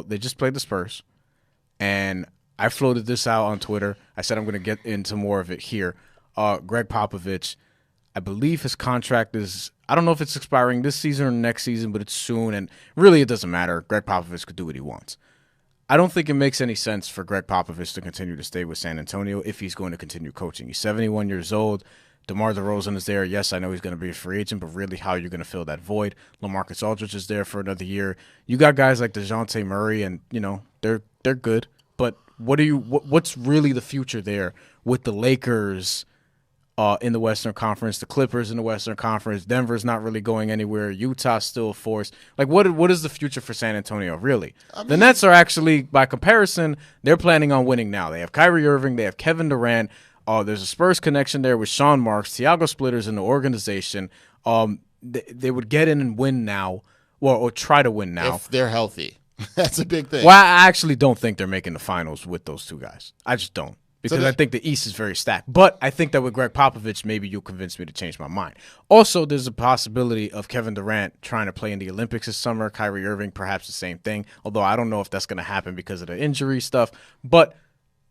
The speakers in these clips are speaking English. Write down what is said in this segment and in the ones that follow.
they just played the Spurs, and I floated this out on Twitter. I said I'm going to get into more of it here. Gregg Popovich, I believe his contract is, I don't know if it's expiring this season or next season, but it's soon, and really it doesn't matter. Gregg Popovich could do what he wants. I don't think it makes any sense for Gregg Popovich to continue to stay with San Antonio if he's going to continue coaching. He's 71 years old. DeMar DeRozan is there. Yes, I know he's going to be a free agent, but really how are you going to fill that void? LaMarcus Aldridge is there for another year. You got guys like DeJounte Murray, and, they're good. But what's really the future there with the Lakers in the Western Conference, the Clippers in the Western Conference, Denver's not really going anywhere, Utah's still a force. Like, what is the future for San Antonio, really? The Nets are actually, by comparison, they're planning on winning now. They have Kyrie Irving, they have Kevin Durant. There's a Spurs connection there with Sean Marks, Thiago Splitters in the organization. They would get in and win now, or try to win now. If they're healthy. That's a big thing. Well, I actually don't think they're making the finals with those two guys. I just don't. Because I think the East is very stacked. But I think that with Gregg Popovich, maybe you'll convince me to change my mind. Also, there's a possibility of Kevin Durant trying to play in the Olympics this summer. Kyrie Irving, perhaps the same thing. Although I don't know if that's going to happen because of the injury stuff. But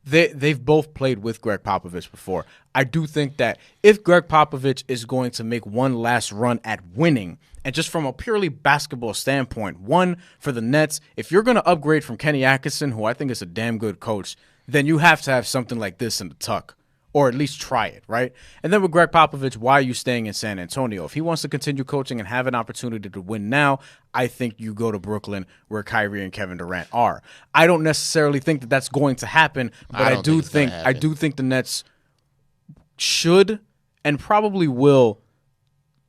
they've both played with Gregg Popovich before. I do think that if Gregg Popovich is going to make one last run at winning, and just from a purely basketball standpoint, one, for the Nets, if you're going to upgrade from Kenny Atkinson, who I think is a damn good coach, then you have to have something like this in the tuck, or at least try it, right? And then with Gregg Popovich, why are you staying in San Antonio? If he wants to continue coaching and have an opportunity to win now, I think you go to Brooklyn where Kyrie and Kevin Durant are. I don't necessarily think that that's going to happen, but I do think the Nets should and probably will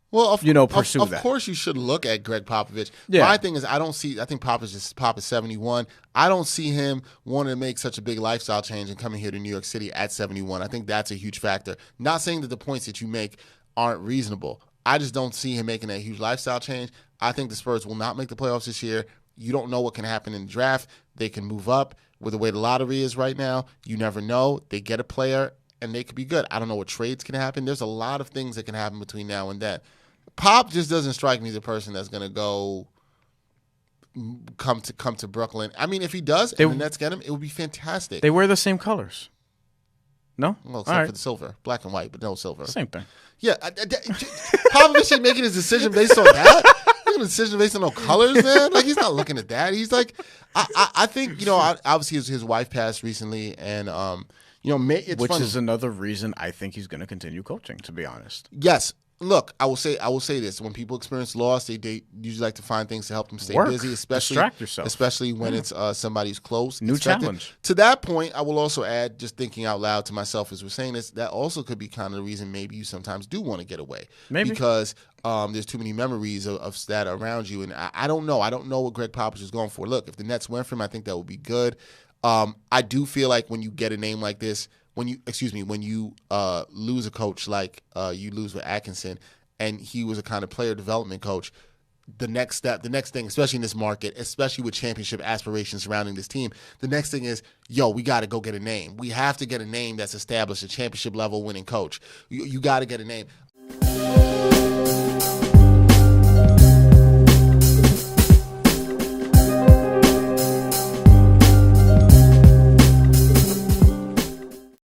pursue that. Of course you should look at Gregg Popovich. Yeah. My thing is I think Pop is 71. I don't see him wanting to make such a big lifestyle change and coming here to New York City at 71. I think that's a huge factor. Not saying that the points that you make aren't reasonable. I just don't see him making that huge lifestyle change. I think the Spurs will not make the playoffs this year. You don't know what can happen in the draft. They can move up with the way the lottery is right now. You never know. They get a player and they could be good. I don't know what trades can happen. There's a lot of things that can happen between now and then. Pop just doesn't strike me as a person that's going to go come to Brooklyn. I mean, if he does and the Nets get him, it would be fantastic. They wear the same colors. No? Well, except for the silver. Black and white, but no silver. Same thing. Yeah. Popovich ain't making his decision based on that. Making a decision based on no colors, man. Like, he's not looking at that. He's like, I think, obviously his wife passed recently, and, it's Which funny. is another reason I think he's going to continue coaching, to be honest. Yes. Look, I will say this: when people experience loss, they usually like to find things to help them stay busy, distract yourself, especially when it's somebody who's close. New challenge. To that point, I will also add, just thinking out loud to myself as we're saying this, that also could be kind of the reason maybe you sometimes do want to get away, because there's too many memories of that around you, and I don't know. I don't know what Gregg Popovich is going for. Look, if the Nets went for him, I think that would be good. I do feel like when you get a name like this. When you lose a coach like you lose with Atkinson, and he was a kind of player development coach, the next thing, especially in this market, especially with championship aspirations surrounding this team, the next thing is, we got to go get a name. We have to get a name that's established, a championship level winning coach. You got to get a name.